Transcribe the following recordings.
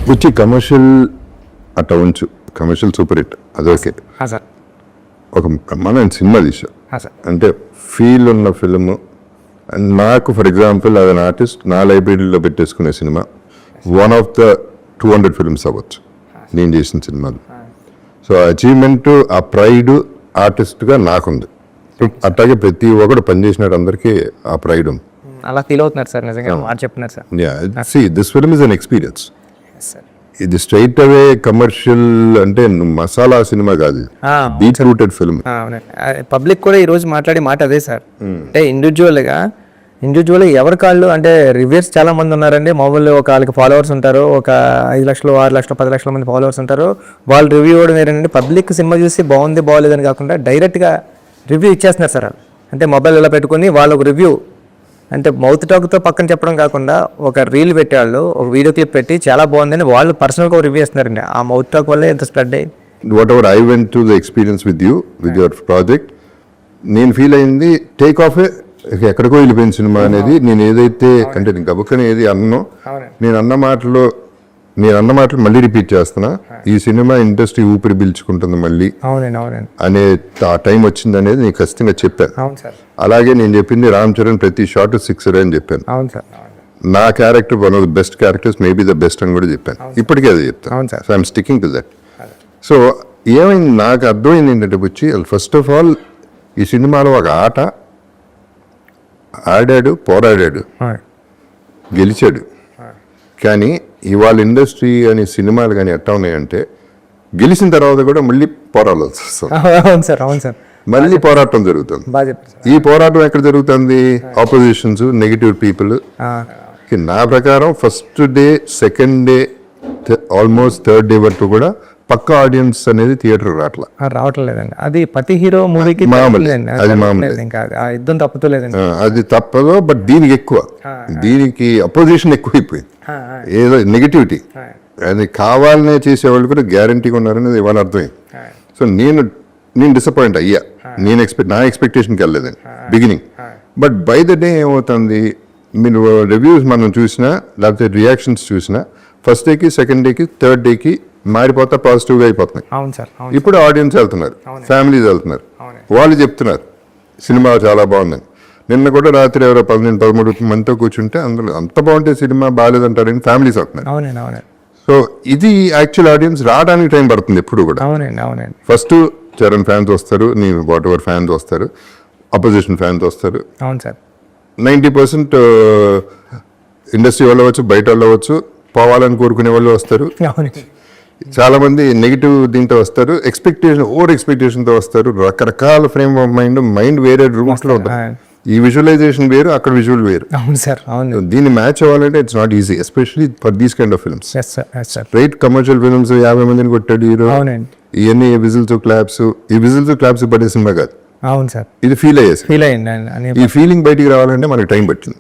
వచ్చి కమర్షియల్ అట్లా ఉంచు, కమర్షియల్ సూపర్ హిట్ అదొకే. సార్ ఒక బ్రహ్మాండమైన సినిమా తీసా, సార్ అంటే ఫీల్ ఉన్న ఫిల్మ్. నాకు for example as an artist నా లైబ్రరీలో పెట్టేసుకునే cinema one of the 200 films అవ్వచ్చు నేను చేసిన సినిమాలు. సో అచీవ్మెంట్, ఆ ప్రైడ్ ఆర్టిస్ట్గా నాకుంది. అట్లాగే ప్రతి ఒక్కడు పనిచేసినాడు, అందరికీ ఆ ప్రైడ్ ఉంది. అలా ఫీల్ అవుతున్నారు సార్, నిజంగా మాట చెప్తున్నారు sir. See, this film is an experience. Sir ఇది స్ట్రైట్ అవే కమర్షియల్ అంటే మసాలా సినిమా కాదు, డీప్ రూటెడ్ ఫిల్మ్. అవునండి, పబ్లిక్ కూడా ఈరోజు మాట్లాడే మాట అదే సార్. అంటే ఇండివిజువల్గా ఎవరి కాళ్ళు అంటే రివ్యూస్ చాలా మంది ఉన్నారండి. మామూలు ఒక వాళ్ళకి ఫాలోవర్స్ ఉంటారు, ఒక 5 లక్షలు 6 లక్షలు 10 లక్షల మంది ఫాలోవర్స్ ఉంటారు. వాళ్ళు రివ్యూ ఇవ్వడం ఏంటంటే పబ్లిక్ సినిమా చూసి బాగుంది బాగోలేదని కాకుండా డైరెక్ట్గా రివ్యూ ఇచ్చేస్తున్నారు సార్. అంటే మొబైల్ ఇలా పెట్టుకుని వాళ్ళు ఒక రివ్యూ అంటే మౌత్ టాక్తో పక్కన చెప్పడం కాకుండా ఒక రీల్ పెట్టేవాళ్ళు ఒక వీడియో క్లిప్ పెట్టి చాలా బాగుందని వాళ్ళు పర్సనల్గా ఒక రివ్యూ ఇస్తున్నారండి. ఆ మౌత్ టాక్ వల్లే ఎంత స్ప్రెడ్ అయ్యి. What ever I went to the experience with you, with your project, నేను ఫీల్ అయింది టేక్ ఆఫ్ ఎక్కడికో వెళ్ళిపోయిన సినిమా అనేది. నేను ఏదైతే అంటే నేను గబుక్కని ఏది అన్నో, నేను అన్న మాటలు మళ్ళీ రిపీట్ చేస్తున్నా. ఈ సినిమా ఇండస్ట్రీ ఊపిరి పీల్చుకుంటుంది మళ్ళీ అనే ఆ టైం వచ్చింది అనేది నేను ఖచ్చితంగా చెప్పాను. అలాగే నేను చెప్పింది రామ్ చరణ్ ప్రతి షాట్ 6 అని చెప్పాను. నా character one of the best characters, maybe the best అని కూడా చెప్పాను. ఇప్పటికే అది చెప్తాను. So I'm sticking to that. So ఏమైంది నాకు అర్థమైంది ఏంటంటే వచ్చి ఫస్ట్ ఆఫ్ ఆల్ ఈ సినిమాలో ఒక ఆట ఆడాడు, పోరాడాడు, గెలిచాడు. కానీ ఇవాళ ఇండస్ట్రీ అని సినిమాలు కానీ ఎట్టా ఉన్నాయంటే గెలిచిన తర్వాత కూడా మళ్ళీ పోరాడాల్సి వస్తుంది. మళ్ళీ పోరాటం జరుగుతుంది. ఈ పోరాటం ఎక్కడ జరుగుతుంది? Opposition's, negative people. నా ప్రకారం first day, second day, almost third day వరకు కూడా పక్క ఆడియన్స్ అనేది థియేటర్ రావట్లేదండి. అది ప్రతి హీరో మూవీకి అది మామూలు, యుద్ధం తప్పుతలేదండి. అది తప్పదు. బట్ దీనికి ఎక్కువ, దీనికి అపోజిషన్ ఎక్కువైపోయింది. ఏదో నెగిటివిటీ అది కావాలనే చేసేవాళ్ళు కూడా గ్యారంటీగా ఉన్నారనేది ఇవాళ అర్థమైంది. సో నేను డిసప్పాయింట్ అయ్యా. నా ఎక్స్పెక్టేషన్కి వెళ్ళలేదండి beginning. But by the day ఏమవుతుంది, మీరు రివ్యూస్ మనం చూసినా లేకపోతే రియాక్షన్స్ చూసినా ఫస్ట్ డేకి, సెకండ్ డేకి, థర్డ్ డేకి మారిపోతా పాజిటివ్గా అయిపోతున్నాయి. ఇప్పుడు ఆడియన్స్ వెళ్తున్నారు, ఫ్యామిలీస్ వెళ్తున్నారు, వాళ్ళు చెప్తున్నారు సినిమా చాలా బాగుందని. నిన్న కూడా రాత్రి ఎవరో 12-13 మందితో కూర్చుంటే అందులో అంత బాగుంటే సినిమా బాగాలేదంటారని ఫ్యామిలీస్ అవుతున్నారు. సో ఇది యాక్చువల్ ఆడియన్స్ రావడానికి టైం పడుతుంది ఎప్పుడు కూడా. ఫస్ట్ చరణ్ ఫ్యాన్స్ వస్తారు, నీ వాట్ ఎవర్ ఫ్యాన్స్ వస్తారు, అపోజిషన్ ఫ్యాన్స్ వస్తారు. 90% ఇండస్ట్రీ వాళ్ళు అవ్వచ్చు, బయట వాళ్ళు అవ్వచ్చు, పోవాలని కోరుకునే వాళ్ళు వస్తారు. చాలా మంది నెగిటివ్ దీంతో వస్తారు, ఓవర్ ఎక్స్పెక్టేషన్తో వస్తారు. రకరకాల ఫ్రేమ్ ఆఫ్ మైండ్ వేరే రూమ్స్ లో ఉంటారు. ఈ విజువలైజేషన్ వేరు, అక్కడ విజువల్ వేరు. దీన్ని మ్యాచ్ అవ్వాలంటే it's not easy, especially for these kind of films. Right, commercial films 50 మందిని కొట్టాడు హీరో, ఇవన్నీ విజిల్స్ క్లాప్స్ పడే సినిమా కాదు. ఇది ఫీల్ అయ్యింది. ఈ ఫీలింగ్ బయటికి రావాలంటే మనకి టైం పట్టింది.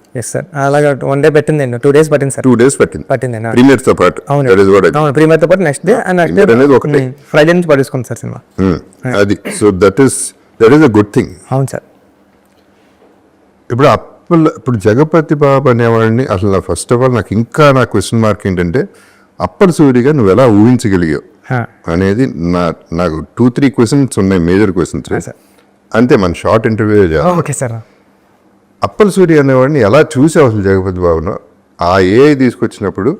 అలాగే 1 డే పట్టింది, 2 days పట్టింది సార్. 2 days పట్టింది ప్రీమియర్ తో పాటు. ప్రీమియర్ తో పాటు నెక్స్ట్ డే అనేది ఒకటి ఫ్రైడే నుంచి పడేసుకుంది సార్ సినిమా. అది so that is a good thing. అవును సార్. ఇప్పుడు జగపతి బాబు అనేవాడిని అసలు ఫస్ట్ ఆఫ్ ఆల్ నాకు క్వశ్చన్ మార్క్ ఏంటంటే అప్పటి సూరిగా నువ్వు ఎలా ఊహించగలిగావు అనేది నాకు 2-3 క్వశ్చన్స్ ఉన్నాయి, మేజర్ క్వశ్చన్స్. అంతే, మన షార్ట్ ఇంటర్వ్యూ చేయాలి. అప్పల్ సూరి అనేవాడిని ఎలా చూసావు అసలు జగపతి బాబును? ఆ ఏఐ తీసుకొచ్చినప్పుడు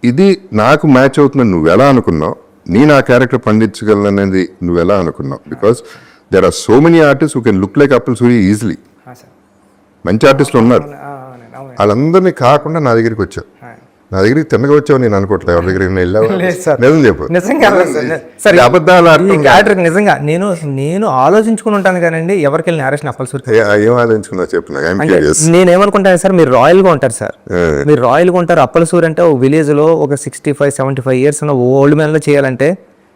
ఇది నాకు మ్యాచ్ అవుతుందని నువ్వు ఎలా అనుకున్నావు? ఆ క్యారెక్టర్ పండించగలను అనేది నువ్వు ఎలా అనుకున్నావు? Because there are so many artist who can look like Appal Suri easily. మంచి ఆర్టిస్టులు ఉన్నారు, వాళ్ళందరినీ కాకుండా నా దగ్గరికి వచ్చావు. నా దగ్గరికి తిన్నగా వచ్చావు నేను అనుకోవట్లేదు. ఎవరి దగ్గరికి నిజం చెప్పు. నిజంగా నేను ఆలోచించుకుని ఉంటాను కానీ ఎవరికి వెళ్ళిన నేరేషన్ అప్పల్ సూరి ఏం ఆలోచించుకున్నావు చెప్పు. నేనేమనుకుంటాను సార్, మీరు రాయల్ గా ఉంటారు సార్, మీరు రాయల్ గా ఉంటారు. అప్పల్ సూరి అంటే ఒక విలేజ్ లో ఒక 65-75 years ఉన్న ఓల్డ్ మ్యాన్ లో చేయాలంటే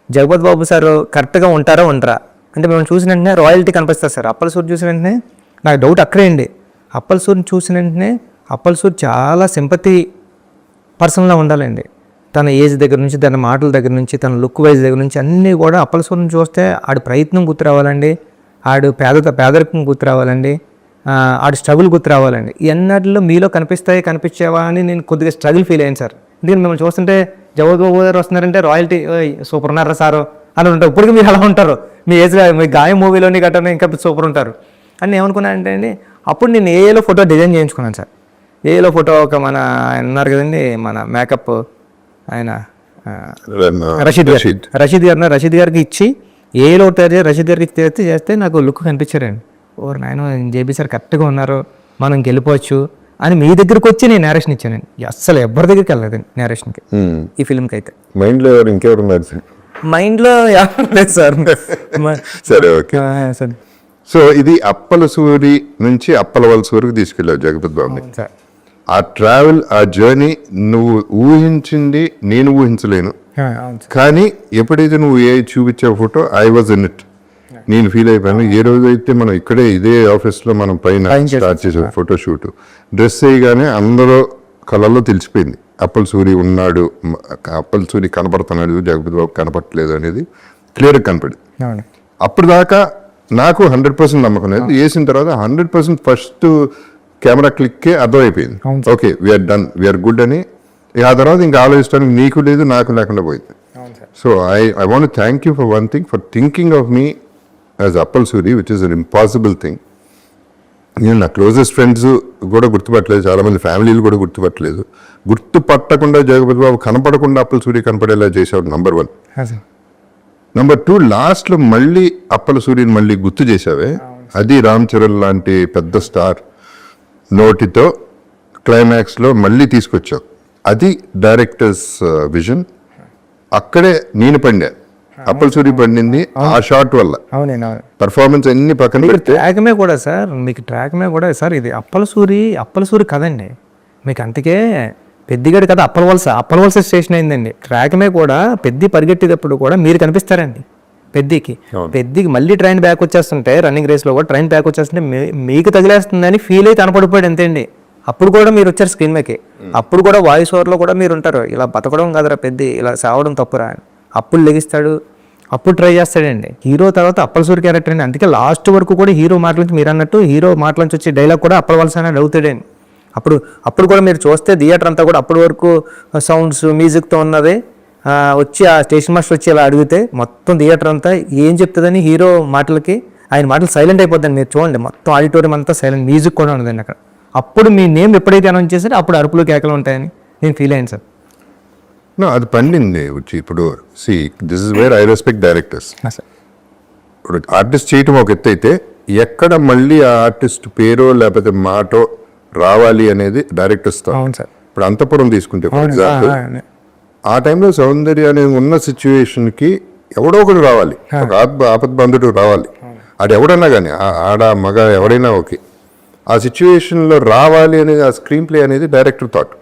జగపతి బాబు సార్ కరెక్ట్ గా ఉంటారా ఉండరా అంటే మేము చూసిన వెంటనే రాయల్టీ కనిపిస్తారు సార్. అప్పల్ సూరి చూసిన వెంటనే నాకు డౌట్ అక్కడే అండి. అప్పల్ సూరిని చూసిన వెంటనే అప్పల్ సూరి చాలా సింపతి పర్సన్లా ఉండాలండి. తన ఏజ్ దగ్గర నుంచి, తన మాటల దగ్గర నుంచి, తన లుక్ వైజ్ దగ్గర నుంచి అన్నీ కూడా అప్పల్ సూరిని చూస్తే ఆడి ప్రయత్నం గుర్తు రావాలండి, ఆడు పేదరికం గుర్తు రావాలండి, ఆడు స్ట్రగుల్ గుర్తు రావాలండి. ఇవన్నిటిలో మీలో కనిపించేవా అని నేను కొద్దిగా స్ట్రగుల్ ఫీల్ అయ్యాను సార్. ఎందుకంటే మిమ్మల్ని చూస్తుంటే జగపతి బాబు గారు వస్తున్నారంటే రాయల్టీ సూపర్ ఉన్నారా సారు అని ఉంటారు. ఇప్పటికీ మీరు అలా ఉంటారు, మీ ఏజ్లో మీ గాయం మూవీలోని గట్రా ఇంకా సూపర్ ఉంటారు అని నేను ఏమనుకున్నాను అంటే అండి, అప్పుడు నేను ఏఏలో ఫోటో డిజైన్ చేయించుకున్నాను సార్. ఏఏలో ఫోటో ఒక మన ఆయన ఉన్నారు కదండి, మన మేకప్ ఆయన రషీద్ గారికి ఇచ్చి ఏలో రషీద్ గారికి చేస్తే నాకు లుక్ కనిపించారండి. ఓరు నాయన జేబీ సార్ కరెక్ట్గా ఉన్నారు, మనం గెలిపోవచ్చు అని మీ దగ్గరకు వచ్చి నేను నేరేషన్ ఇచ్చానండి. అస్సలు ఎవరి దగ్గరికి వెళ్ళలేదండి నేరేషన్కి, ఈ ఫిల్మ్కి అయితే. మైండ్లో ఇంకెవరు ఉన్నారు సార్? మైండ్లో ఎవరు లేదు సార్. సరే, ఓకే. సరే. సో ఇది అప్పల సూరి నుంచి అప్పలవలస వరకు తీసుకెళ్ళావు జగపతి బాబుని. సార్ ఆ ట్రావెల్, ఆ జర్నీ నువ్వు ఊహించింది నేను ఊహించలేను. కానీ ఎప్పుడైతే నువ్వు ఏ చూపించావు photo, I was in it. నేను ఫీల్ అయిపోయాను. ఏ రోజు అయితే మనం ఇక్కడే ఇదే ఆఫీస్లో మనం పైన స్టార్ట్ చేసాం ఫోటో షూట్, డ్రెస్ వేయగానే అందరూ కళల్లో తెలిసిపోయింది అప్పల సూరి ఉన్నాడు, అప్పల సూరి కనపడుతున్నాడు, జగపతి బాబు కనపడట్లేదు అనేది క్లియర్గా కనపడింది. అప్పుడు దాకా నాకు 100% నమ్మకం లేదు. వేసిన తర్వాత 100% ఫస్ట్ కెమెరా క్లిక్కే అర్థమైపోయింది, okay we're done, we're good అని. ఆ తర్వాత ఇంకా ఆలోచించడానికి నీకు లేదు, నాకు లేకుండా పోయింది. So I want thank you for one thing, for thinking of me as Appal Suri, which is an impossible thing. నేను నా క్లోజెస్ట్ ఫ్రెండ్స్ కూడా గుర్తుపట్టలేదు, చాలామంది ఫ్యామిలీలు కూడా గుర్తుపట్టలేదు. గుర్తుపట్టకుండా జగపతి బాబు కనపడకుండా అప్పల సూరి కనపడేలా చేశాడు, నంబర్ 1. నంబర్ 2, లాస్ట్లో మళ్ళీ అప్పల సూరిని మళ్ళీ గుర్తు చేశావే, అది రామ్ చరణ్ లాంటి పెద్ద స్టార్ నోటితో క్లైమాక్స్లో మళ్ళీ తీసుకొచ్చావు. అది డైరెక్టర్స్ విజన్. అక్కడే నేను పండా, అప్పల సూరి పండింది ఆ షాట్ వల్ల. పర్ఫార్మెన్స్ అన్ని పక్కన పెడితే ట్రాక్మే కూడా సార్, మీకు ట్రాక్మే కూడా సార్ ఇది అప్పల సూరి కదండి మీకు. అందుకే పెద్దిగడి కదా అప్పలవలస స్టేషన్ అయిందండి. ట్రాక్మే కూడా పెద్ది పరిగెట్టేటప్పుడు కూడా మీరు కనిపిస్తారండి పెద్దికి మళ్ళీ ట్రైన్ బ్యాక్ వచ్చేస్తుంటే, రన్నింగ్ రేస్లో కూడా ట్రైన్ బ్యాక్ వచ్చేస్తుంటే మీకు తగిలేస్తుందని ఫీల్ అయితే కనపడిపోయాడు అంతే అండి. అప్పుడు కూడా మీరు వచ్చారు స్క్రీన్ మీదకి, అప్పుడు కూడా వాయిస్ ఓవర్లో కూడా మీరు ఉంటారు, ఇలా బతకడం కదరా పెద్ది, ఇలా సావడం తప్పురా అని. అప్పుడు లెగిస్తాడు, అప్పుడు ట్రై చేస్తాడండి. హీరో తర్వాత అప్పల సూరి క్యారెక్టర్ అండి. అందుకే లాస్ట్ వరకు కూడా హీరో మాటల నుంచి, మీరు అన్నట్టు హీరో మాటల నుంచి వచ్చే డైలాగ్ కూడా అప్పలవలస అనేది అవుతాడండి. అప్పుడు కూడా మీరు చూస్తే థియేటర్ అంతా కూడా అప్పటి వరకు సౌండ్స్ మ్యూజిక్తో ఉన్నది. వచ్చి ఆ స్టేషన్ మాస్టర్ వచ్చి ఇలా అడిగితే మొత్తం థియేటర్ అంతా ఏం చెప్తుందని హీరో మాటలకి ఆయన మాటలు సైలెంట్ అయిపోద్దండి. మీరు చూడండి మొత్తం ఆడిటోరియం అంతా సైలెంట్, మ్యూజిక్ కూడా ఉండదండి అక్కడ. అప్పుడు మీ నేమ్ ఎప్పుడైతే అనౌన్స్ చేశారో అప్పుడు అరుపులు కేకలు ఉంటాయని నేను ఫీల్ అయ్యాను సార్. అది పండింది వచ్చి. ఇప్పుడు this is where I respect directors. ఇప్పుడు ఆర్టిస్ట్ చేయటం ఒక ఎత్తు అయితే, ఎక్కడ మళ్ళీ ఆ ఆర్టిస్ట్ పేరో లేకపోతే మాటో రావాలి అనేది డైరెక్టర్స్. ఇప్పుడు అంతపురం తీసుకుంటే ఫర్ ఎగ్జాంపుల్, ఆ టైంలో సౌందర్య అనేది ఉన్న సిచ్యువేషన్కి ఎవడో ఒకడు రావాలి, ఒక ఆపద్బంధుడు రావాలి. అది ఎవడన్నా కానీ ఆడ మగ ఎవడైనా ఓకే, ఆ సిచ్యువేషన్లో రావాలి అనేది ఆ స్క్రీన్ ప్లే అనేది director thought.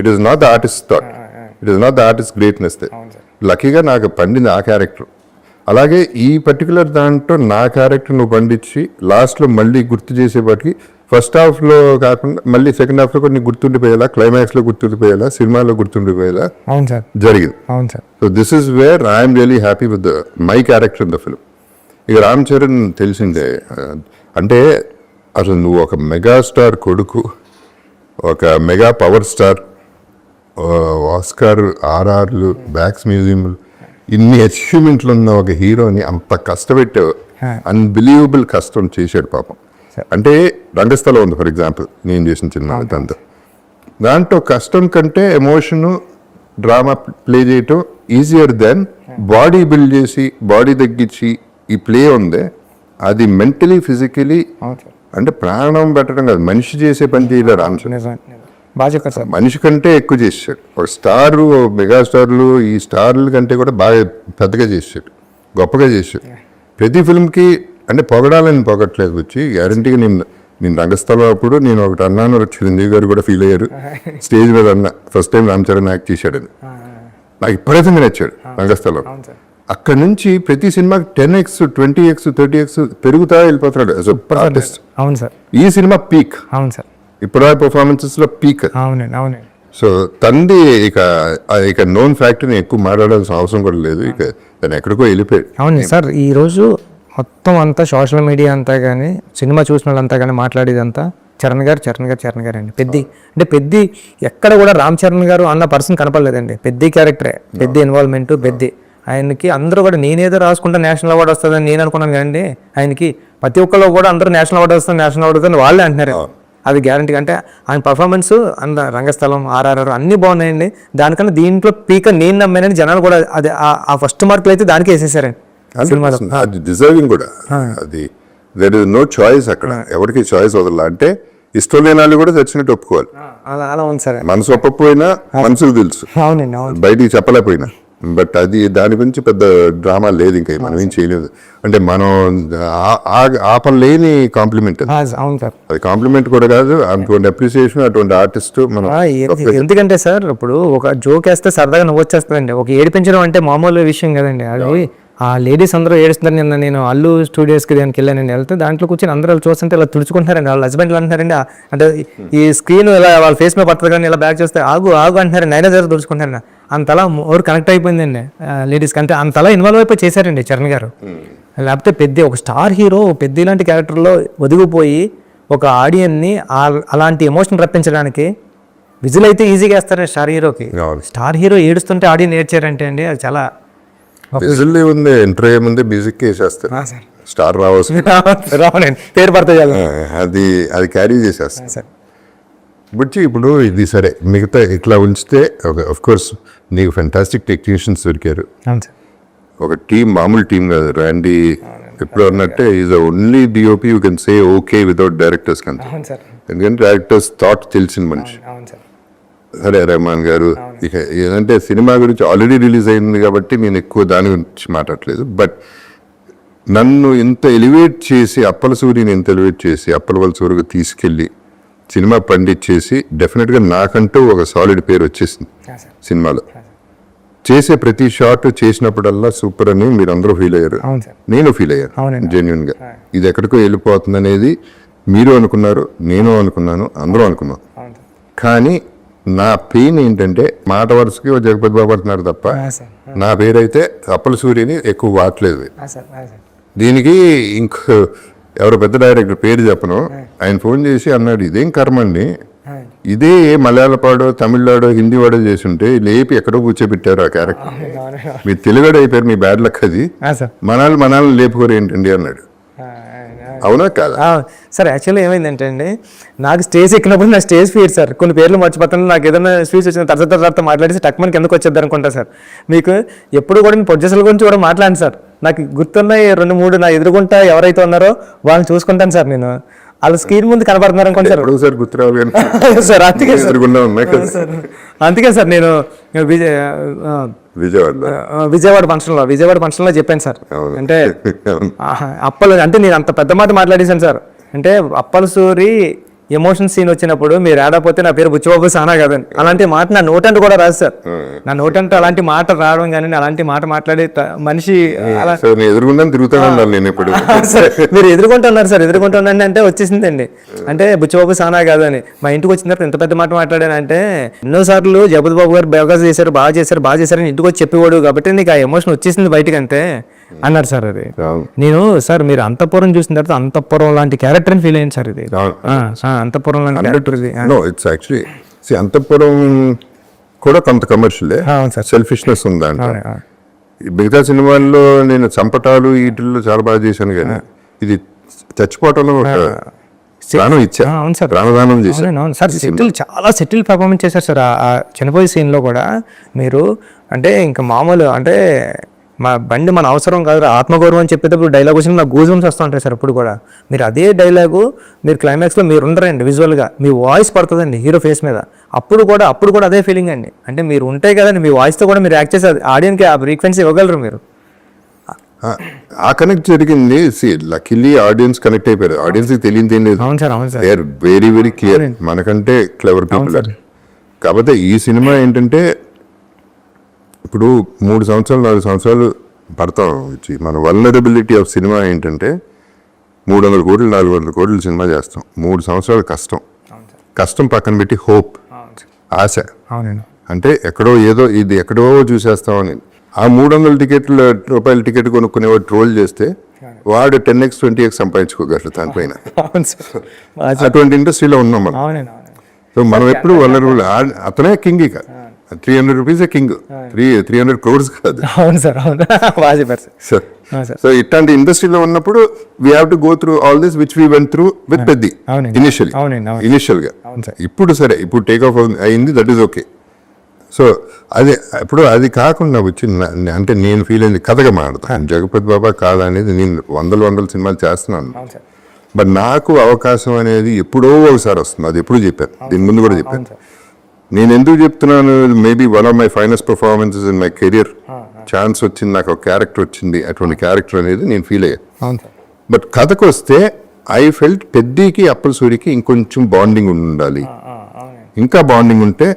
It is not the artist thought, it is not the artist greatness. లక్కీగా నాకు పండింది ఆ క్యారెక్టర్. అలాగే ఈ పర్టికులర్ దాంట్లో నా క్యారెక్టర్ నువ్వు పండించి లాస్ట్లో మళ్ళీ గుర్తు చేసేపాటికి, ఫస్ట్ హాఫ్లో కాకుండా మళ్ళీ సెకండ్ హాఫ్లో కొన్ని గుర్తుండిపోయేలా, క్లైమాక్స్లో గుర్తుండిపోయేలా, సినిమాలో గుర్తుండిపోయేలా జరిగింది. So this is where I'm really happy with my character in the film. ఇక రామ్ చరణ్ తెలిసిందే, అంటే అసలు నువ్వు ఒక మెగాస్టార్ కొడుకు, ఒక మెగా పవర్ స్టార్, ఆస్కార్, ఆర్ఆర్లు, బ్యాక్స్ మ్యూజియంలు, ఇన్ని అచీవ్మెంట్లు ఉన్న ఒక హీరోని అంత కష్టపెట్టావు. అన్బిలీవబుల్ కష్టం చేశాడు పాపం. అంటే రంగస్థలం ఉంది ఫర్ ఎగ్జాంపుల్, నేను చేసిన చిన్న దాంట్లో కష్టం కంటే ఎమోషను, డ్రామా ప్లే చేయటం ఈజియర్ దెన్ బాడీ బిల్డ్ చేసి బాడీ తగ్గించి ఈ ప్లే ఉంది. అది మెంటలీ ఫిజికలీ అంటే ప్రాణం పెట్టడం కాదు, మనిషి చేసే పని చేయలేరు రామ్ చరణ్. మనిషి కంటే ఎక్కువ చేసాడు. ఒక స్టారు, మెగాస్టార్లు, ఈ స్టార్ల కంటే కూడా బాగా పెద్దగా చేసాడు, గొప్పగా చేసాడు. ప్రతి ఫిల్మ్కి అంటే పొగడాలని పొగట్లేదు వచ్చి, గ్యారంటీగా నేను రంగస్థలం అప్పుడు నేను ఒకటి అన్నాను, చిరంజీవి గారు కూడా ఫీల్ అయ్యారు స్టేజ్ మీద అన్న, first time Ram Charan act చేశాడని. నాకు విపరీతంగా నచ్చాడు రంగస్థలం. అక్కడ నుంచి ప్రతి సినిమాకి 10x 20x 30x పెరుగుతా వెళ్ళిపోతున్నాడు యాజ్ అ ఆర్టిస్ట్. అవును సార్, ఈ సినిమా పీక్. అవును సార్, ఇప్పుడు పర్ఫార్మెన్సెస్ లో పీక్. అవునండి. సో తంది ఇక నోన్ ఫ్యాక్టరీని ఎక్కువ మాట్లాడాల్సిన అవసరం కూడా లేదు, ఇక తను ఎక్కడికో వెళ్ళిపోయాడు. అవును సార్, ఈ రోజు మొత్తం అంతా సోషల్ మీడియా అంతా కానీ, సినిమా చూసిన వాళ్ళంతా కానీ మాట్లాడేదంతా చరణ్ గారు అండి. పెద్ది అంటే పెద్ది ఎక్కడ కూడా రామ్ చరణ్ గారు అన్న పర్సన్ కనపడలేదండి. పెద్ది క్యారెక్టరే, పెద్ది ఇన్వాల్వ్మెంట్, పెద్ది ఆయనకి అందరూ కూడా నేనేదో రాసుకుంటే నేషనల్ అవార్డు వస్తుందని నేను అనుకున్నాను కదండి. ఆయనకి ప్రతి ఒక్కళ్ళు కూడా అందరూ నేషనల్ అవార్డు వస్తుంది వాళ్ళే అంటున్నారు. అది గ్యారంటీ. అంటే ఆయన పర్ఫార్మెన్స్ అంత రంగస్థలం, ఆర్ఆర్ఆర్ అన్నీ బాగున్నాయండి. దానికన్నా దీంట్లో పీక నేను నమ్మానని జనాలు కూడా అది ఆ ఫస్ట్ మార్కులు అయితే దానికి వేసేసారండి సినిమాలో. అది డిజర్వింగ్ కూడా. అది దెర్ ఇస్ నో చాయిస్ అక్కడ, ఎవరికి చాయిస్ వదల. అంటే ఇష్టం లేని వాళ్ళు కూడా చచ్చినట్టు ఒప్పుకోవాలి. అలా ఉంది సార్. మనసు ఒప్పకపోయినా మనసుకు తెలుసు, అవునండి, అవును. బయటికి చెప్పలేకపోయినా. బట్ అది దాని గురించి పెద్ద డ్రామా లేదు, ఇంకా మనం ఏం చేయలేదు. అంటే మనం ఆపలేని కాంప్లిమెంట్. అవును సార్. అది కాంప్లిమెంట్ కూడా కాదు, అటువంటి అప్రిసియేషన్, అటువంటి ఆర్టిస్ట్ మనం. ఎందుకంటే సార్ ఇప్పుడు ఒక జోక్ వేస్తే సరదాగా నవ్వు వచ్చేస్తుందండి. ఒక ఏడిపించడం అంటే మామూలు విషయం కదండి. అది ఆ లేడీస్ అందరూ ఏడుస్తున్నారు. నిన్న నేను అల్లు స్టూడియోస్కి దానికి వెళ్ళానండి. వెళ్తే దాంట్లో కూర్చొని అందరూ చూస్తుంటే ఇలా తుడుచుకుంటున్నారండి. వాళ్ళ హస్బెండ్లు అంటున్నారండి, అంటే ఈ స్క్రీన్ ఇలా వాళ్ళ ఫేస్ మీద పడుతుంది కానీ ఇలా బ్యాక్ చేస్తే ఆగు అంటున్నారండి. అయినా సరే తుడుచుకుంటారండి. అంతలా ఓవర్ కనెక్ట్ అయిపోయిందండి లేడీస్కి. అంటే అంతలా ఇన్వాల్వ్ అయిపోయి చేశారండి చరణ్ గారు. లేకపోతే పెద్ద ఒక స్టార్ హీరో పెద్ద ఇలాంటి క్యారెక్టర్లో ఒదిగిపోయి ఒక ఆడియన్ని అలాంటి ఎమోషన్ రప్పించడానికి విజిల్ అయితే ఈజీగా వేస్తారండి స్టార్ హీరోకి. స్టార్ హీరో ఏడుస్తుంటే ఆడియన్ ఏడ్చారంటే అండి అది చాలా విజిల్ ఉంది. ఎంటర్ అయ్యే ముందే మ్యూజిక్ వేసేస్తారు, స్టార్ రావాలండి, పేరు పడతాయి అది క్యారీ చేసేస్తారు సార్. బట్ ఇప్పుడు ఇది సరే, మిగతా ఇట్లా ఉంచితే ఆఫ్ కోర్స్ నీకు ఫెంటాస్టిక్ టెక్నీషియన్స్ దొరికారు. ఒక టీం, మామూలు టీం కాదు. ర్యాండీ ఎప్పుడు అన్నట్టే is the only DOP you can say okay without directors కంటే. ఎందుకంటే డైరెక్టర్స్ థాట్ తెలిసిన మనిషి. సరే రెహమాన్ గారు, ఇక ఏదంటే సినిమా గురించి ఆల్రెడీ రిలీజ్ అయింది కాబట్టి నేను ఎక్కువ దాని గురించి మాట్లాడలేదు. బట్ నన్ను ఇంత ఎలివేట్ చేసి, అప్పల సూరిని ఇంత ఎలివేట్ చేసి అప్పలవలస వరకు తీసుకెళ్ళి సినిమా పండించేసి డెఫినెట్గా నాకంటూ ఒక సాలిడ్ పేరు వచ్చేసింది సినిమాలో. చేసే ప్రతి షాట్ చేసినప్పుడల్లా సూపర్ అని మీరు అందరూ ఫీల్ అయ్యారు, నేను ఫీల్ అయ్యాను జెన్యున్ గా. ఇది ఎక్కడికో వెళ్ళిపోతుంది అనేది మీరు అనుకున్నారు, నేను అనుకున్నాను, అందరూ అనుకున్నాం. కానీ నా పెయిన్ ఏంటంటే మాట వరుసకి జగపతి బాబు అంటున్నారు తప్ప నా పేరైతే అప్పల సూర్యని ఎక్కువ వాడలేదు. దీనికి ఇంకో ఎవరో పెద్ద డైరెక్టర్ పేరు చెప్పను, ఆయన ఫోన్ చేసి అన్నాడు, ఇదేం కర్మ అండి, ఇదే మలయాళపాడో తమిళనాడో హిందీ వాడో చేసి ఉంటే లేపి ఎక్కడో కూర్చోబెట్టారు ఆ క్యారెక్టర్. మీరు తెలుగుడు అయిపోయారు, మీ బ్యాడ్ లక్ అది, మనాలు లేపుకోరు ఏంటండి అన్నాడు. అవునా కాదా సార్? యాక్చువల్లీ ఏమైందంటే అండి, నాకు స్టేజ్ ఎక్కినప్పుడు నా స్టేజ్ ఫీడ్ సార్, కొన్ని పేర్లు మర్చిపోతాను. నాకు ఏదైనా స్పీచ్ వచ్చిన తర్వాత మాట్లాడేసి టక్మన్కి ఎందుకు వచ్చేద్దాం అనుకుంటా సార్. మీకు ఎప్పుడు కూడా నేను ప్రొడ్యూసర్ల గురించి కూడా మాట్లాడాను సార్. నాకు గుర్తున్నాయి 2-3 నా ఎదురుగుంటా ఎవరైతే ఉన్నారో వాళ్ళని చూసుకుంటాను సార్. నేను వాళ్ళ స్క్రీన్ ముందు కనబడుతున్నారు అనుకోండి సార్, గుర్తు సార్. అందుకే సార్ నేను విజయవాడ ఫంక్షన్లో చెప్పాను సార్. అంటే అప్పలు అంటే నేను అంత పెద్ద మాట మాట్లాడేశాను సార్. అంటే అప్పల సూరి ఎమోషన్ సీన్ వచ్చినప్పుడు మీరు ఆడపోతే నా పేరు బుచ్చిబాబు సానా కదండి, అలాంటి మాట నా నోటంటే కూడా రాదు సార్. నా నోటంటే అలాంటి మాట రావడం కానీ అలాంటి మాట మాట్లాడే మనిషి మీరు ఎదుర్కొంటున్నారు సార్. ఎదుర్కొంటున్నాను అంటే వచ్చేసిందండి. అంటే బుచ్చిబాబు సానా కాదని మా ఇంటికి వచ్చినప్పుడు ఎంత పెద్ద మాట మాట్లాడానంటే, ఎన్నోసార్లు జగపతి బాబు గారు బాగా చేశారని ఇంటికి వచ్చి చెప్పేవాడు కాబట్టి నీకు ఆ ఎమోషన్ వచ్చేసింది బయటకు అంతే అన్నారు సార్. అది నేను సార్ మీరు అంతఃపురం చూసిన తర్వాత అంతఃపురం లాంటి క్యారెక్టర్ అని ఫీల్ అయ్యింది సార్. ఇది అంతఃపురం లాంటి క్యారెక్టర్. ఇట్స్ యాక్చువల్లీ అంతఃపురం కూడా కొంత కమర్షియలే, సెల్ఫిష్నెస్ ఉంది అంటే. మిగతా సినిమాల్లో నేను చంపటాలు వీటిల్లో చాలా బాగా చేశాను, కానీ ఇది చచ్చిపోవటంలో ప్రాణం ఇచ్చా. అవును సార్, ప్రాణదానం చేశాను. అవును సార్. చాలా సెటిల్ పర్ఫార్మెన్స్ చేశారు సార్. ఆ చనిపోయే సీన్లో కూడా మీరు అంటే ఇంకా మామూలు అంటే మా బండి మన అవసరం కాదు ఆత్మగౌరవం అని చెప్పేటప్పుడు డైలాగ్ వచ్చిన నాకు గూజుమ్స్ వస్తూ ఉంటాయి సార్. అప్పుడు కూడా మీరు అదే డైలాగు మీరు క్లైమాక్స్లో మీరు ఉండరండి, విజువల్గా మీ వాయిస్ పడుతుందండి హీరో ఫేస్ మీద. అప్పుడు కూడా అదే ఫీలింగ్ అండి. అంటే మీరు ఉంటాయి కదండి, మీ వాయిస్తో కూడా మీరు యాక్ట్ చేసి ఆడియన్కి ఆ ఫ్రీక్వెన్సీ ఇవ్వగలరు మీరు. ఆ కనెక్ట్ జరిగింది. లక్కీలీ ఆడియన్స్ కనెక్ట్ అయిపోయారు. ఆడియన్స్కి తెలియదు ఏం లేదు. అవును సార్, అవును sir. They are very very clear, మనకంటే క్లెవర్ పీపుల్. కాకపోతే ఈ సినిమా ఏంటంటే ఇప్పుడు 3 సంవత్సరాలు 4 సంవత్సరాలు పడతాం వచ్చి మన వల్నరబిలిటీ ఆఫ్ సినిమా ఏంటంటే 300 కోట్లు 400 కోట్లు సినిమా చేస్తాం. 3 సంవత్సరాలు కష్టం పక్కన పెట్టి హోప్, ఆశ. అంటే ఎక్కడో ఏదో ఇది ఎక్కడో చూసేస్తామని ఆ 300 రూపాయల టికెట్ కొనుక్కునేవాడు ట్రోల్ చేస్తే వాడు 10x 20x సంపాదించుకోగలరు దానిపైన. అవును సార్. అటువంటి ఇండస్ట్రీలో ఉన్నాం మనం. అవునండి. సో మనం ఎప్పుడు వనరులు అతనే కింగ్. ఇక 300 రూపీసే కింగ్, 300 crores కాదు. అవును సార్. అవును, బాగా చెప్పారు సార్. సో ఇట్లాంటి ఇండస్ట్రీలో ఉన్నప్పుడు we have to go through all this which we went through with Peddi initial గా. ఇప్పుడు సరే, ఇప్పుడు టేక్ ఆఫ్ అయింది, దట్ ఈస్ ఓకే. సో అది కాకుండా వచ్చి అంటే నేను ఫీల్ అయింది కథగా మాడతాను. జగపతి బాబా కాదా అనేది నేను వందల సినిమాలు చేస్తున్నాను. బట్ నాకు అవకాశం అనేది ఎప్పుడో ఒకసారి వస్తుంది. అది ఎప్పుడు చెప్పాను, దీని ముందు కూడా చెప్పాను. నేను ఎందుకు చెప్తున్నాను, maybe one of my finest performances in my career. Chance వచ్చింది, నాకు ఒక క్యారెక్టర్ వచ్చింది. అటువంటి క్యారెక్టర్ అనేది నేను ఫీల్ అయ్యాను. బట్ కథకు వస్తే ఐ ఫెల్ట్ పెద్దికి అప్పలసూరికి ఇంకొంచెం బాండింగ్ ఉండాలి. ఇంకా బాండింగ్ ఉంటే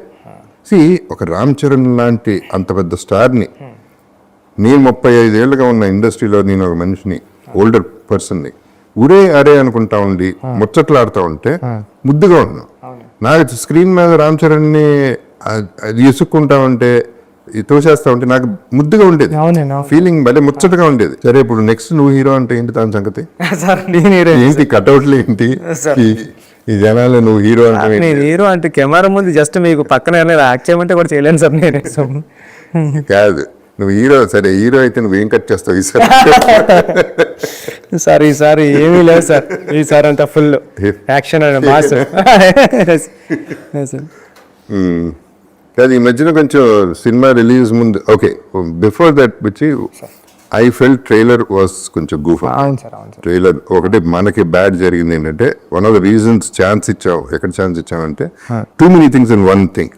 ఒక రామ్ చరణ్ లాంటి అంత పెద్ద స్టార్ని, నేను 35 ఏళ్ళుగా ఉన్న ఇండస్ట్రీలో నేను ఒక మనిషిని, ఓల్డర్ పర్సన్ని ఉరే అరే అనుకుంటా ఉండి ముచ్చట్లాడుతూ ఉంటే ముద్దుగా ఉన్నాను. నాకు స్క్రీన్ మీద రామ్ చరణ్ని ఇసుక్కుంటా ఉంటే, తోసేస్తా ఉంటే నాకు ముద్దుగా ఉండేది, ఫీలింగ్ భలే ముచ్చటగా ఉండేది. సరే, ఇప్పుడు నెక్స్ట్ నువ్వు హీరో అంటే ఏంటి దాని సంగతి ఏంటి? కట్అవుట్లు ఏంటి? ఈ జనాలు నువ్వు హీరో అంటే, నేను హీరో అంటే కెమెరా ముందు జస్ట్ మీకు పక్కన యాక్ట్ చేయమంటే కూడా చేయలేను సార్ నేను. కాదు, నువ్వు హీరో. సరే, హీరో అయితే నువ్వు ఏం కట్ చేస్తావు సార్? ఈసారి ఏమీ లేదు సార్. ఈసారి అంతా ఫుల్ యాక్షన్ అండ్ మాస్. కాదు, ఈ మధ్యన కొంచెం సినిమా రిలీజ్ ముందు, ఓకే, బిఫోర్ దట్ వచ్చి ఐ ఫెల్ట్ ట్రైలర్ వాస్ కొంచెం గూఫ్. ట్రైలర్ ఒకటి మనకి బ్యాడ్ జరిగింది ఏంటంటే, one of the reasons chance ఇచ్చావు. ఎక్కడ ఛాన్స్ ఇచ్చావంటే too many things in one thing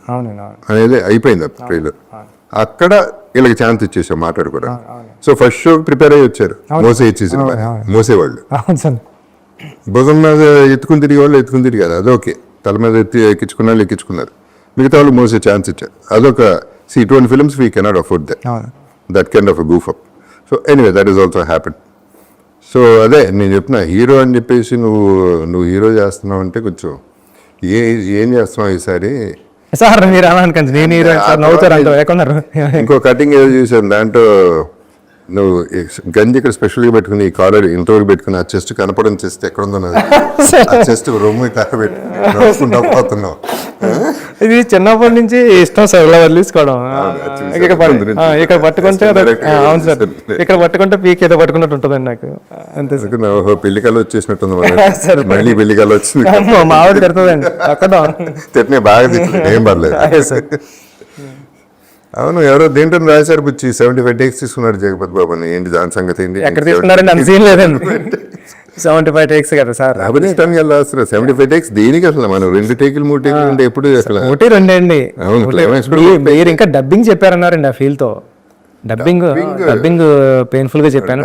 అనేది అయిపోయింది ఆ ట్రైలర్. అక్కడ వీళ్ళకి ఛాన్స్ ఇచ్చేసాం మాట్లాడుకోవడం. సో ఫస్ట్ షో ప్రిపేర్ అయ్యి వచ్చారు, మోసేవాళ్ళు. భుజం మీద ఎత్తుకుని తిరిగే వాళ్ళు ఎత్తుకుని తిరిగారు, అదొకే. తల మీద ఎక్కించుకున్న వాళ్ళు ఎక్కించుకున్నారు. మిగతా వాళ్ళు మోసే ఛాన్స్ ఇచ్చారు. అదొక ఇటువంటి films we cannot afford that kind of a goof up. So anyway, that is also happen. So అదే నేను చెప్తున్నా, హీరో అని చెప్పేసి నువ్వు హీరో చేస్తున్నావు అంటే కొంచెం ఏం చేస్తున్నావు ఈసారి సార్? మీరు అలా అనుకోండి, నేను హీరో నవ్వుతారు. ఇంకో కటింగ్ ఏదో చూసాను, దాంట్లో నువ్వు గంజి ఇక్కడ స్పెషల్గా పెట్టుకుని ఈ కాలర్ ఇంతవరకు పెట్టుకుని ఆ చెస్ట్ కనపడని చెస్ట్ ఎక్కడ ఉందో చెస్ట్ రొమ్ము పోతున్నావు. ఇది చిన్నప్పటి నుంచి ఇష్టం సార్, ఇలా వదిలేసుకోవడం. ఇక్కడ పట్టుకుంటే, అవును సార్, ఇక్కడ పట్టుకుంటే పీక్ ఏదో పట్టుకున్నట్టు ఉంటుందండి నాకు. అంతే సార్. పెళ్లికలు వచ్చేసినట్టుంది, మళ్ళీ పెళ్లికలు వచ్చింది. మా ఆవిడ తిడుతుందండి అక్కడ, తిట్టిన బాగా తిట్టిన, ఏం పర్లేదు. అవును, ఎవరో దేంట్లో రాశారు బుచ్చి 75 takes తీసుకున్నాడు జగపతి బాబు అని. ఏంటి దాని సంగతి? ఏంటి ఎక్కడ తీసుకున్నారండి? అంత సీన్ లేదండి. 75 takes కదా సార్. అభినిష్టానికి ఎలా వస్తారు 75 takes? దేనికి అసలు? మనం 2 టేకులు 3 టేకులు అంటే ఎప్పుడు అసలు 1-2 అండి. మీరు ఇంకా డబ్బింగ్ చెప్పారన్నారండి ఆ ఫీల్ తో. డబ్బింగ్ పెయిన్ఫుల్ గా చెప్పాను.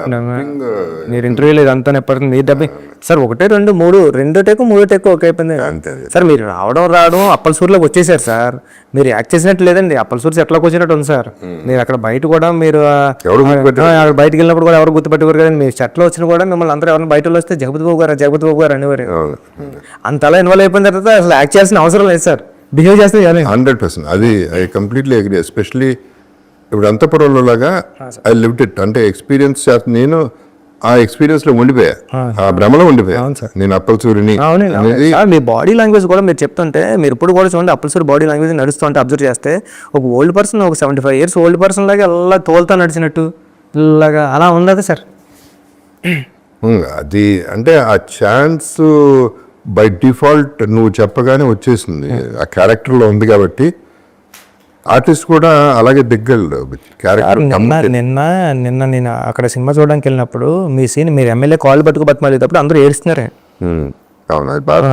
మీరు ఇంటర్వ్యూలో ఇదంతా ఎప్పటికీ మీరు డబ్బింగ్ సార్ 1, 2, 3 టేకు ఓకే అయిపోయింది సార్. మీరు రావడం అప్పలసూరులోకి వచ్చేసారు సార్. మీరు యాక్ట్ చేసినట్టు లేదండి, అప్పలసూరు ఎట్లాకి వచ్చినట్టు ఉంది సార్. మీరు అక్కడ బయట కూడా మీరు బయటకు వెళ్ళినప్పుడు కూడా ఎవరు గుర్తుపెట్టుకోరు కదండి. మీరు షర్ట్లో వచ్చినా కూడా మిమ్మల్ని అందరూ ఎవరైనా బయట వస్తే జగపతి బాబు గారు అనేవారు. అంతలా ఇన్వాల్వ్ అయిపోయిన తర్వాత అసలు యాక్ట్ చేయాల్సిన అవసరం లేదు సార్. బిహేవ్ చేస్తే 100%. అది ఐ కంప్లీట్లీ అగ్రీ. ఎస్పెషలీ ఇప్పుడు అంతపురంలో లాగా ఐ లివ్డ్ ఇట్. అంటే ఎక్స్పీరియన్స్ నేను ఆ ఎక్స్పీరియన్స్ లో ఉండిపోయా, ఆ భ్రమలో ఉండిపోయా నేను అప్పలసూరిని. మీ బాడీ లాంగ్వేజ్ కూడా మీరు చెప్తుంటే, మీరు ఇప్పుడు కూడా చూడండి అప్పలసూరి బాడీ లాంగ్వేజ్ నడుస్తుంటే అబ్జర్వ్ చేస్తే, ఒక ఓల్డ్ పర్సన్, ఒక 75 years ఓల్డ్ పర్సన్ లాగా అలా తోలుతా నడిచినట్టు ఇలాగా అలా ఉండదు సార్. అది అంటే ఆ ఛాన్స్ బై డిఫాల్ట్ నువ్వు చెప్పగానే వచ్చేసింది, ఆ క్యారెక్టర్లో ఉంది కాబట్టి ఆర్టిస్ట్ కూడా అలాగే దిగ్గలు క్యారెక్టర్. నిన్న నేను అక్కడ సినిమా చూడడానికి వెళ్ళినప్పుడు మీ సీన్, మీరు ఎమ్మెల్యే కాల్ పట్టుకు బతిమాలేటప్పుడు అందరూ ఏడుస్తున్నారే. అవును, అది బాగా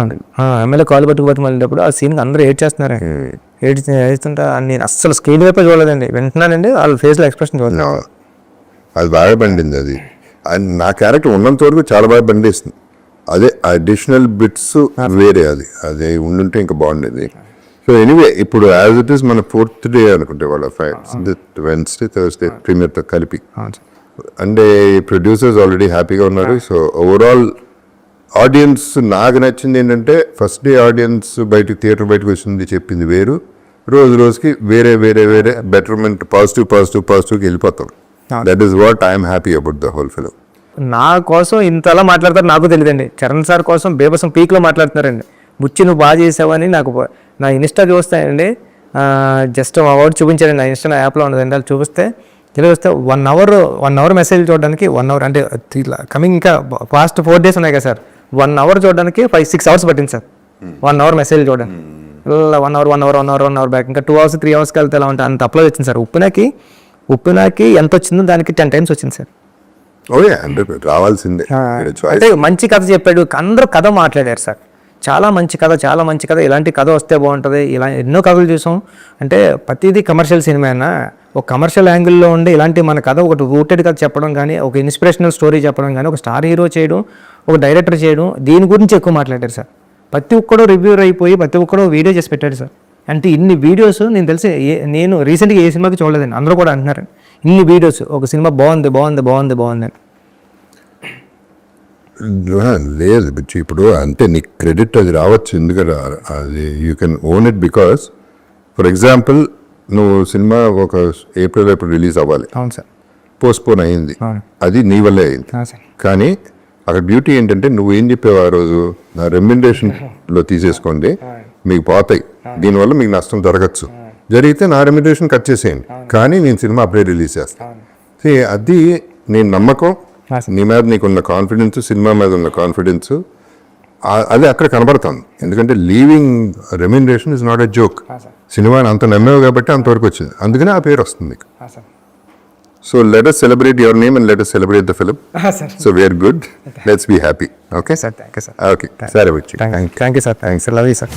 ఎమ్మెల్యే కాల్ పట్టుకు బతిమాలేటప్పుడు ఆ సీన్ అందరూ ఏడ్చేస్తున్నారే. ఏడుస్తుంటే నేను అస్సలు స్క్రీన్ వైపే చూడలేదండి, వింటున్నానండి వాళ్ళ ఫేస్లో ఎక్స్ప్రెషన్ చూడలేదు. అది బాగా పండింది. అది నా క్యారెక్టర్ ఉన్నంత వరకు చాలా బాగా పండిస్తుంది. అదే అడిషనల్ బిట్స్ వేరే, అది ఉండుంటే ఇంకా బాగుండేది. సో ఎనీవే, ఇప్పుడు యాజ్ ఇట్ ఈస్ మన 4th day అనుకుంటే వాళ్ళ Wednesday, Thursday ప్రీమియర్తో కలిపి. అంటే ప్రొడ్యూసర్స్ ఆల్రెడీ హ్యాపీగా ఉన్నారు. సో ఓవరాల్ ఆడియన్స్ నాకు నచ్చింది ఏంటంటే, ఫస్ట్ డే ఆడియన్స్ థియేటర్ బయటకు వచ్చింది చెప్పింది వేరు, రోజుకి వేరే బెటర్మెంట్, పాజిటివ్కి వెళ్ళిపోతాం. That is what I'm happy about the whole film. నా కోసం ఇంతలా మాట్లాడతారు నాకు తెలియదండి. చరణ్ సార్ కోసం బేబసం పీక్లో మాట్లాడుతున్నారండి. బుచ్చి నువ్వు బాగా చేసావని నాకు నా ఇన్స్టా చూస్తాయండి, జస్ట్ అవార్డు చూపించారండి. నా ఇన్స్టా యాప్లో ఉన్నదండి, అది చూపిస్తే తెలియస్తే 1 అవర్ మెసేజ్ చూడడానికి 1 అవర్ అంటే ఇట్లా కమింగ్ ఇంకా ఫాస్ట్ 4 days ఉన్నాయి కదా సార్. 1 అవర్ చూడడానికి 5-6 hours పట్టింది సార్. 1 అవర్ మెసేజ్ చూడండి, ఇలా 1 అవర్ బ్యాక్, ఇంకా 2 hours 3 hours వెళ్తే ఎలా ఉంటుంది అంత అప్లోడ్ వచ్చింది సార్. ఉప్పినాకి ఎంత వచ్చిందో దానికి 10 times వచ్చింది సార్. రావాల్సిందే. అంటే మంచి కథ చెప్పాడు, అందరూ కథ మాట్లాడారు సార్. చాలా మంచి కథ, ఇలాంటి కథ వస్తే బాగుంటుంది. ఇలా ఎన్నో కథలు చూసాం. అంటే ప్రతిదీ కమర్షియల్ సినిమా అయినా ఒక కమర్షియల్ యాంగిల్లో ఉండి ఇలాంటి మన కథ ఒకటి రూటెడ్ కథ చెప్పడం కానీ, ఒక ఇన్స్పిరేషనల్ స్టోరీ చెప్పడం కానీ, ఒక స్టార్ హీరో చేయడం, ఒక డైరెక్టర్ చేయడం, దీని గురించి ఎక్కువ మాట్లాడారు సార్. ప్రతి ఒక్కడో రివ్యూర్ అయిపోయి ప్రతి ఒక్కడో వీడియో చేసి పెట్టాడు సార్. అంటే ఇన్ని వీడియోస్ నేను తెలిసి నేను రీసెంట్గా ఏ సినిమాకి చూడలేదండి, అందరూ కూడా అంటున్నారు ఇన్ని వీడియోస్ ఒక సినిమా బాగుంది అని. లేదు బిచ్చి, ఇప్పుడు అంటే నీకు క్రెడిట్ అది రావచ్చు, ఎందుకంటే అది you can own it because for example నువ్వు సినిమా ఒక ఏప్రిల్ రిలీజ్ అవ్వాలి, అవును సార్, పోస్ట్పోన్ అయింది, అది నీ వల్లే అయింది. కానీ అక్కడ బ్యూటీ ఏంటంటే నువ్వు ఏం చెప్పావు ఆ రోజు, నా రెమ్యునరేషన్లో తీసేసుకోండి, మీకు పోతాయి, దీనివల్ల మీకు నష్టం జరగచ్చు, జరిగితే నా రెమ్యునరేషన్ కట్ చేసేయండి, కానీ నేను సినిమా అప్పుడే రిలీజ్ చేస్తాను. అది నేను నమ్మకం, నీ మీద నీకున్న కాన్ఫిడెన్స్, సినిమా మీద ఉన్న కాన్ఫిడెన్స్, అది అక్కడ కనబడుతుంది. ఎందుకంటే leaving remuneration is not a joke. సినిమాని అంత నమ్మేవు కాబట్టి అంతవరకు వచ్చింది, అందుకనే ఆ పేరు వస్తుంది. So let us celebrate your name and let us celebrate the film. So we are good. Let's be happy. Okay? Sir, thank you, sir. Okay. Sorry, Vichy. Thank you, sir. Thanks. I love you, sir.